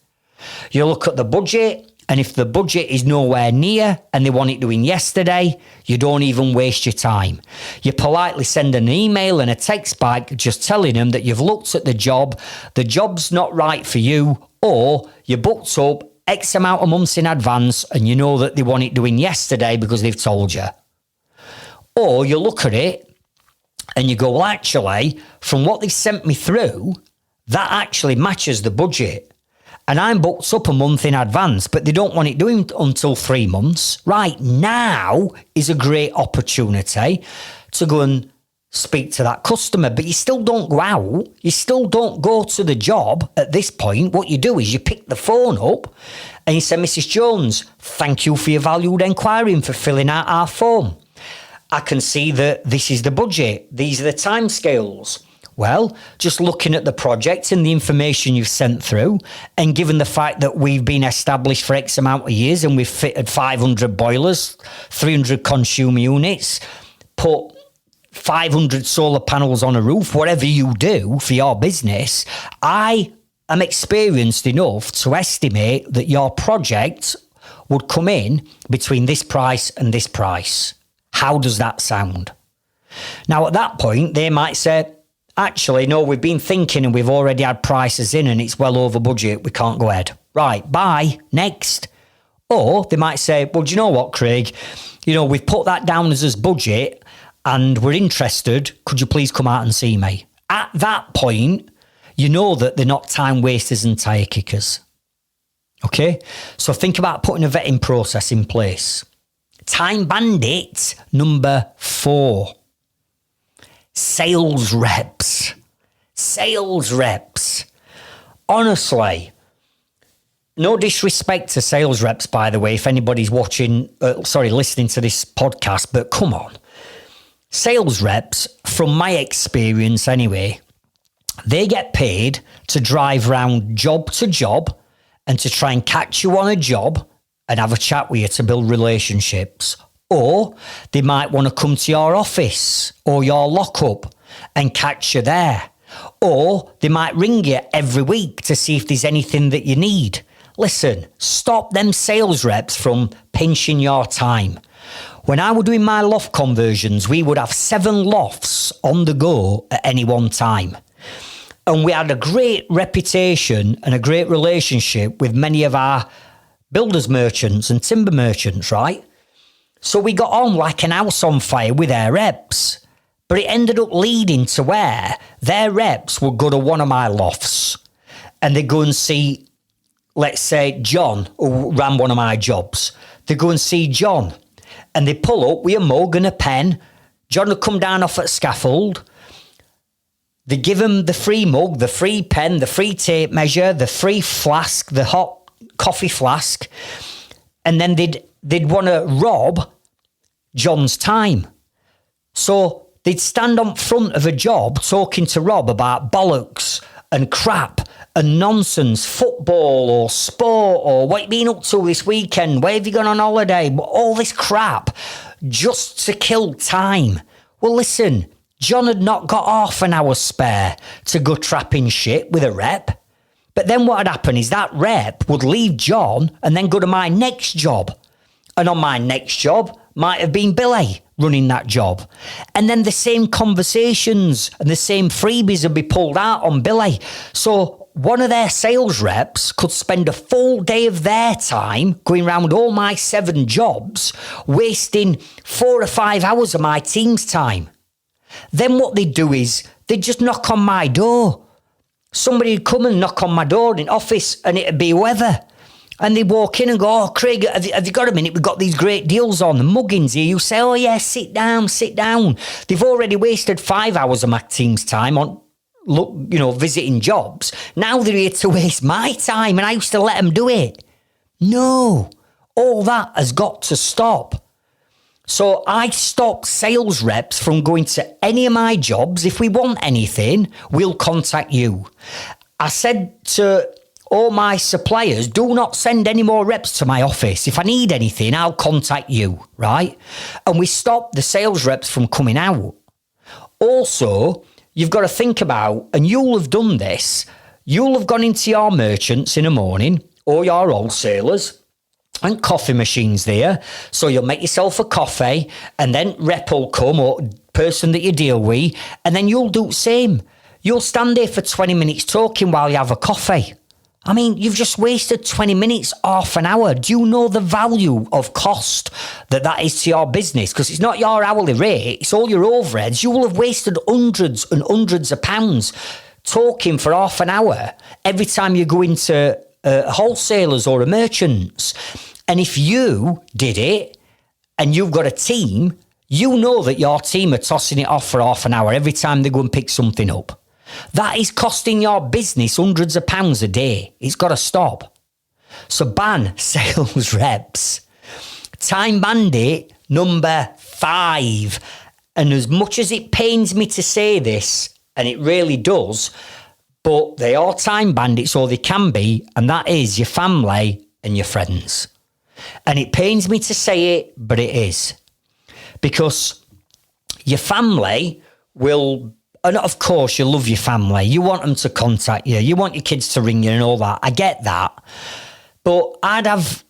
You look at the budget, and if the budget is nowhere near and they want it doing yesterday, you don't even waste your time. You politely send an email and a text back just telling them that you've looked at the job's not right for you, or you booked up X amount of months in advance and you know that they want it doing yesterday because they've told you. Or you look at it and you go, well, actually, from what they've sent me through, that actually matches the budget. And I'm booked up a month in advance, but they don't want it doing until 3 months. Right now is a great opportunity to go and speak to that customer, but you still don't go out. You still don't go to the job at this point. What you do is you pick the phone up and you say, Mrs. Jones, thank you for your valued inquiry and for filling out our form. I can see that this is the budget. These are the timescales. Well, just looking at the project and the information you've sent through, and given the fact that we've been established for X amount of years and we've fitted 500 boilers, 300 consumer units, put 500 solar panels on a roof, whatever you do for your business, I am experienced enough to estimate that your project would come in between this price and this price. How does that sound? Now, at that point, they might say, actually, no, we've been thinking and we've already had prices in and it's well over budget. We can't go ahead. Right, bye, next. Or they might say, well, do you know what, Craig? You know, we've put that down as budget and we're interested. Could you please come out and see me? At that point, you know that they're not time wasters and tire kickers. Okay? So think about putting a vetting process in place. Time bandit number 4. Sales reps. sales reps. Honestly, no disrespect to sales reps, by the way, if anybody's listening to this podcast, but come on. Sales reps, from my experience anyway, they get paid to drive around job to job and to try and catch you on a job and have a chat with you to build relationships. Or they might want to come to your office or your lockup and catch you there. Or they might ring you every week to see if there's anything that you need. Listen, stop them sales reps from pinching your time. When I was doing my loft conversions, we would have 7 lofts on the go at any one time. And we had a great reputation and a great relationship with many of our builders merchants and timber merchants, right? So we got on like an house on fire with their reps. But it ended up leading to where their reps would go to one of my lofts and they'd go and see, let's say, John, who ran one of my jobs. They'd go and see John and they'd pull up with a mug and a pen. John would come down off at scaffold. They'd give him the free mug, the free pen, the free tape measure, the free flask, the hot coffee flask. And then they'd want to rob John's time. So they'd stand on front of a job talking to Rob about bollocks and crap and nonsense, football or sport or what you been up to this weekend, where have you gone on holiday, all this crap, just to kill time. Well, listen, John had not got half an hour spare to go trapping shit with a rep. But then what had happened is that rep would leave John and then go to my next job. And on my next job might have been Billy running that job. And then the same conversations and the same freebies would be pulled out on Billy. So one of their sales reps could spend a full day of their time going around all my 7 jobs, wasting 4 or 5 hours of my team's time. Then what they'd do is they'd just knock on my door. Somebody would come and knock on my door in office and it'd be whoever. And they'd walk in and go, oh, Craig, have you got a minute? We've got these great deals on. The muggins here. You say, oh, yeah, sit down. They've already wasted 5 hours of my team's time on, visiting jobs. Now they're here to waste my time and I used to let them do it. No, all that has got to stop. So I stopped sales reps from going to any of my jobs. If we want anything, we'll contact you. I said to all my suppliers, do not send any more reps to my office. If I need anything, I'll contact you, right? And we stopped the sales reps from coming out. Also, you've got to think about, and you'll have done this, you'll have gone into your merchants in the morning or your wholesalers and coffee machines there. So you'll make yourself a coffee and then rep will come or person that you deal with and then you'll do the same. You'll stand there for 20 minutes talking while you have a coffee. I mean, you've just wasted 20 minutes, half an hour. Do you know the value of cost that is to your business? Because it's not your hourly rate, it's all your overheads. You will have wasted hundreds and hundreds of pounds talking for half an hour every time you go into wholesalers or a merchants. And if you did it and you've got a team, you know that your team are tossing it off for half an hour every time they go and pick something up. That is costing your business hundreds of pounds a day. It's got to stop. So ban sales reps. Time bandit number 5. And as much as it pains me to say this, and it really does, but they are time bandits, or they can be, and that is your family and your friends. And it pains me to say it, but it is. Because your family will, and of course you love your family, you want them to contact you, you want your kids to ring you and all that, I get that. But I'd have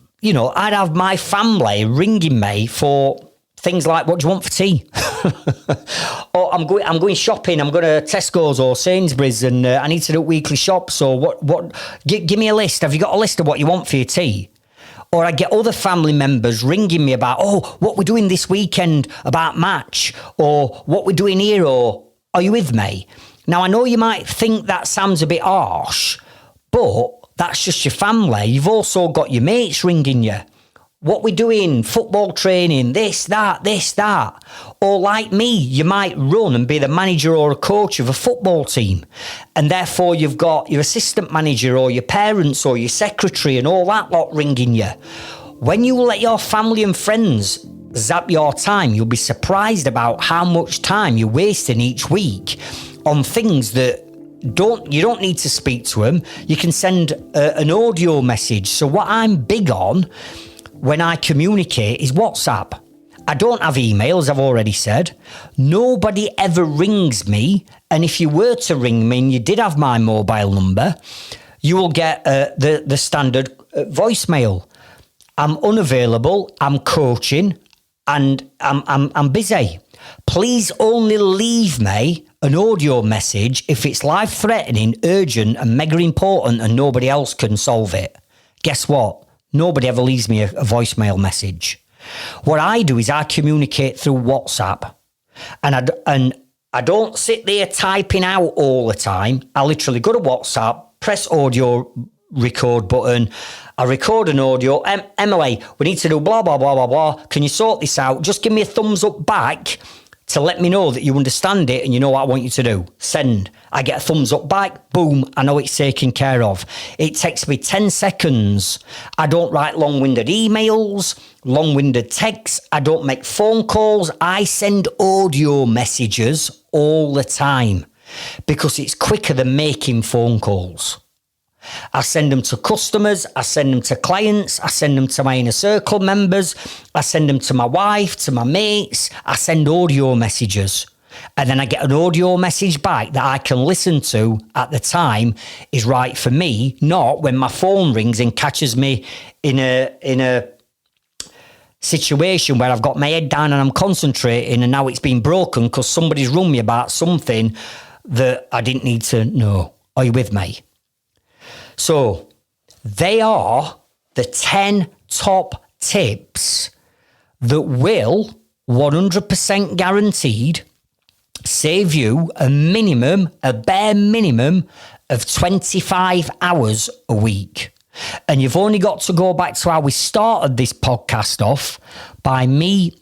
my family ringing me for things like, what do you want for tea? Or I'm going shopping, I'm going to Tesco's or Sainsbury's and I need to do weekly shops. So give me a list. Have you got a list of what you want for your tea? Or I get other family members ringing me about, what we're doing this weekend about match, or what we're doing here, or are you with me? Now, I know you might think that sounds a bit harsh, but that's just your family. You've also got your mates ringing you. what we're doing, football training, this, that. Or like me, you might run and be the manager or a coach of a football team. And therefore you've got your assistant manager or your parents or your secretary and all that lot ringing you. When you let your family and friends zap your time, you'll be surprised about how much time you're wasting each week on things that you don't need to speak to them. You can send an audio message. So what I'm big on when I communicate is WhatsApp. I don't have emails, I've already said. Nobody ever rings me. And if you were to ring me and you did have my mobile number, you will get the standard voicemail. I'm unavailable, I'm coaching, and I'm busy. Please only leave me an audio message if it's life-threatening, urgent, and mega important and nobody else can solve it. Guess what? Nobody ever leaves me a voicemail message. What I do is I communicate through WhatsApp. And I don't sit there typing out all the time. I literally go to WhatsApp, press audio record button. I record an audio. Emily, we need to do blah, blah, blah, blah, blah. Can you sort this out? Just give me a thumbs up back to let me know that you understand it and you know what I want you to do. Send. I get a thumbs up back. Boom. I know it's taken care of. It takes me 10 seconds. I don't write long-winded emails, long-winded texts. I don't make phone calls. I send audio messages all the time because it's quicker than making phone calls. I send them to customers, I send them to clients, I send them to my inner circle members, I send them to my wife, to my mates, I send audio messages. And then I get an audio message back that I can listen to at the time is right for me, not when my phone rings and catches me in a situation where I've got my head down and I'm concentrating and now it's been broken because somebody's rung me about something that I didn't need to know. Are you with me? So they are the 10 top tips that will 100% guaranteed save you a bare minimum of 25 hours a week. And you've only got to go back to how we started this podcast off by me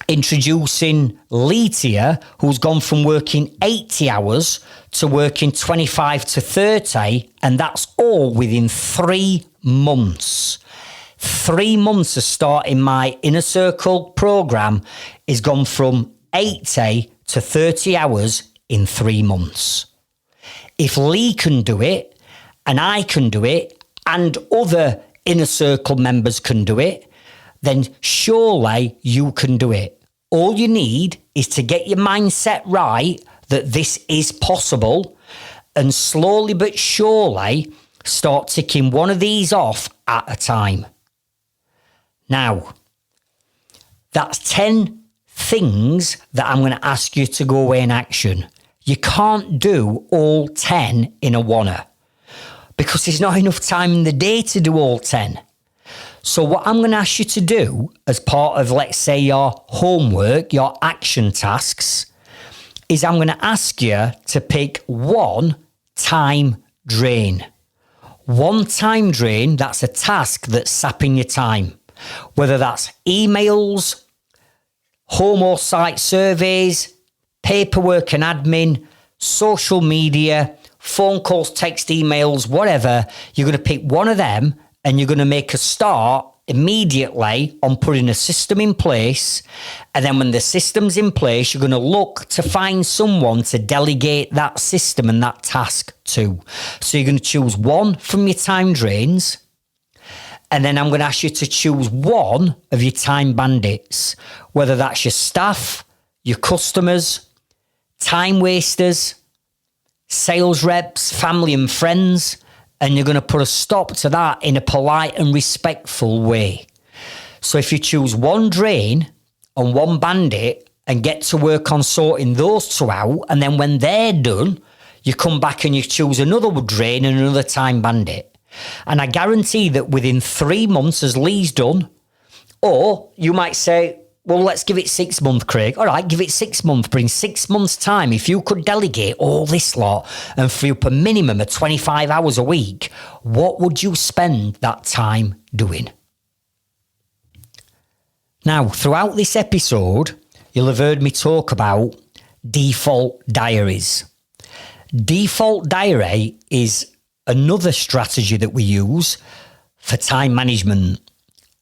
introducing Lee to you, who's gone from working 80 hours to working 25 to 30, and that's all within 3 months. 3 months of starting my inner circle program is gone from 80 to 30 hours in 3 months. If Lee can do it, and I can do it, and other inner circle members can do it, then surely you can do it. All you need is to get your mindset right that this is possible and slowly but surely start ticking one of these off at a time. Now, that's 10 things that I'm going to ask you to go away in action. You can't do all 10 in a oneer because there's not enough time in the day to do all 10. So what I'm going to ask you to do as part of, let's say, your homework, your action tasks, is I'm going to ask you to pick one time drain. One time drain, that's a task that's sapping your time. Whether that's emails, home or site surveys, paperwork and admin, social media, phone calls, text, emails, whatever, you're going to pick one of them and you're going to make a start immediately on putting a system in place. And then when the system's in place, you're going to look to find someone to delegate that system and that task to. So you're going to choose one from your time drains. And then I'm going to ask you to choose one of your time bandits, whether that's your staff, your customers, time wasters, sales reps, family and friends, and you're going to put a stop to that in a polite and respectful way. So if you choose one drain and one bandit and get to work on sorting those two out, and then when they're done, you come back and you choose another drain and another time bandit. And I guarantee that within 3 months, as Lee's done, or you might say, well, let's give it 6 months, Craig. All right, give it 6 months. But in 6 months' time, if you could delegate all this lot and free up a minimum of 25 hours a week, what would you spend that time doing? Now, throughout this episode, you'll have heard me talk about default diaries. Default diary is another strategy that we use for time management.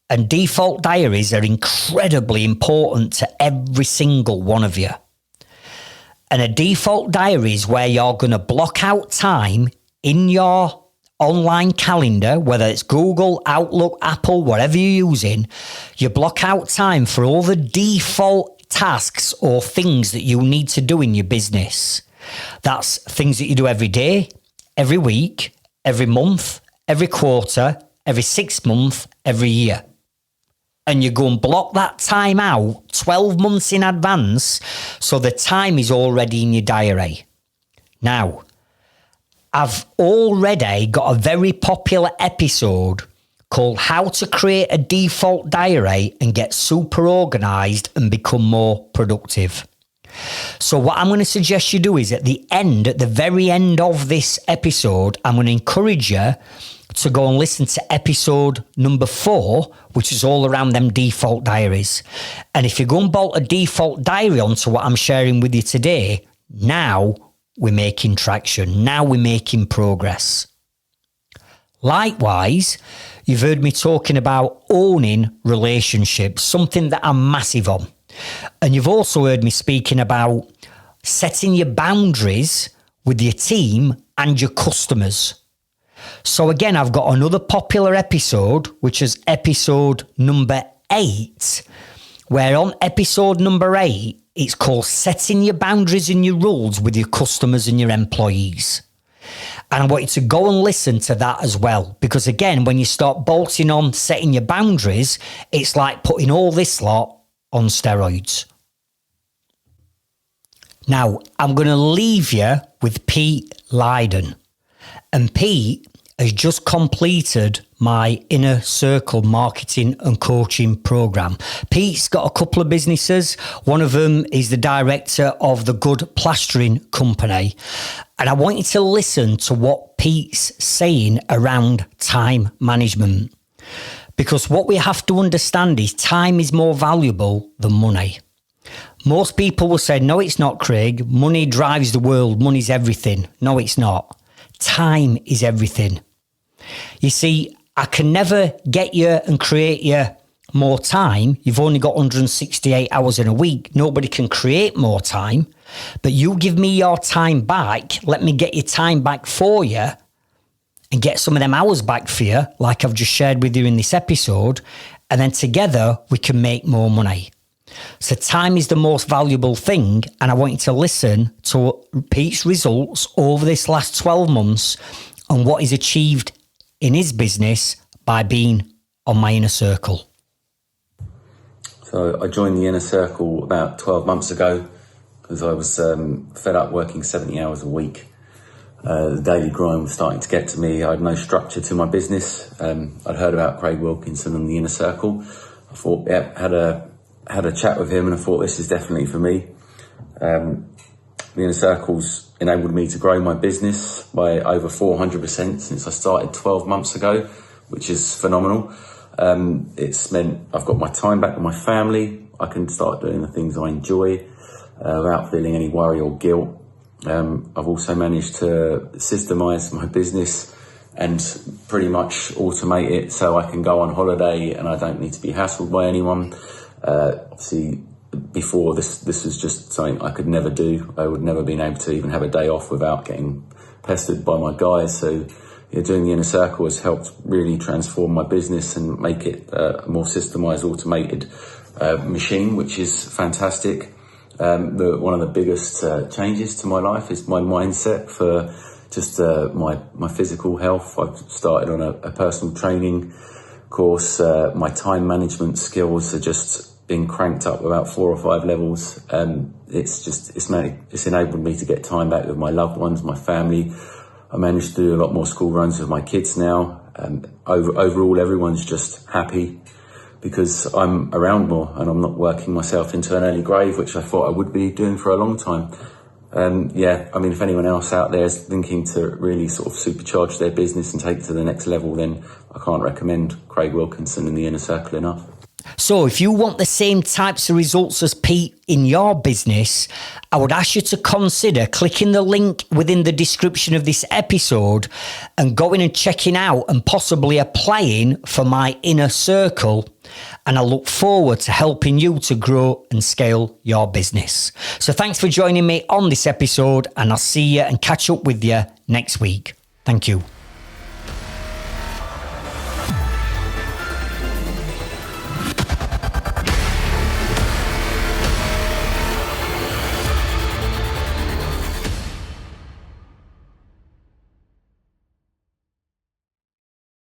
And default diaries are incredibly important to every single one of you. And a default diary is where you're going to block out time in your online calendar, whether it's Google, Outlook, Apple, whatever you're using. You block out time for all the default tasks or things that you need to do in your business. That's things that you do every day, every week, every month, every quarter, every 6 months, every year. And you go and block that time out 12 months in advance, so the time is already in your diary. Now, I've already got a very popular episode called How to Create a Default Diary and Get Super Organised and Become More Productive. So what I'm going to suggest you do is at the very end of this episode, I'm going to encourage you to go and listen to episode number 4, which is all around them default diaries. And if you go and bolt a default diary onto what I'm sharing with you today, now we're making traction. Now we're making progress. Likewise, you've heard me talking about owning relationships, something that I'm massive on. And you've also heard me speaking about setting your boundaries with your team and your customers. So again, I've got another popular episode, which is episode number 8, where on episode number 8, it's called Setting Your Boundaries and Your Rules with Your Customers and Your Employees. And I want you to go and listen to that as well. Because again, when you start bolting on setting your boundaries, it's like putting all this lot on steroids. Now, I'm going to leave you with Pete Lydon. And Pete has just completed my Inner Circle marketing and coaching program. Pete's got a couple of businesses. One of them is the director of the Good Plastering Company. And I want you to listen to what Pete's saying around time management. Because what we have to understand is time is more valuable than money. Most people will say, no, it's not, Craig. Money drives the world. Money's everything. No, it's not. Time is everything. You see, I can never get you and create you more time. You've only got 168 hours in a week. Nobody can create more time. But you give me your time back. Let me get your time back for you and get some of them hours back for you, like I've just shared with you in this episode. And then together we can make more money. So time is the most valuable thing. And I want you to listen to Pete's results over this last 12 months and what he's achieved in his business by being on my Inner Circle. So I joined the Inner Circle about 12 months ago because I was fed up working 70 hours a week. The daily grind was starting to get to me. I had no structure to my business. I'd heard about Craig Wilkinson and the Inner Circle. I thought, had a chat with him and I thought this is definitely for me. The Inner Circle's enabled me to grow my business by over 400% since I started 12 months ago, which is phenomenal. It's meant I've got my time back with my family. I can start doing the things I enjoy without feeling any worry or guilt. I've also managed to systemize my business and pretty much automate it so I can go on holiday and I don't need to be hassled by anyone. Obviously, before this was just something I could never do. I would never been able to even have a day off without getting pestered by my guys. So doing the Inner Circle has helped really transform my business and make it a more systemized, automated machine, which is fantastic. One of the biggest changes to my life is my mindset for just my physical health. I've started on a personal training course. My time management skills are just been cranked up about 4 or 5 levels. It's enabled me to get time back with my loved ones, my family. I managed to do a lot more school runs with my kids now. Overall, everyone's just happy because I'm around more and I'm not working myself into an early grave, which I thought I would be doing for a long time. If anyone else out there is thinking to really sort of supercharge their business and take it to the next level, then I can't recommend Craig Wilkinson and the Inner Circle enough. So if you want the same types of results as Pete in your business, I would ask you to consider clicking the link within the description of this episode and going and checking out and possibly applying for my inner circle. And I look forward to helping you to grow and scale your business. So thanks for joining me on this episode, and I'll see you and catch up with you next week. Thank you.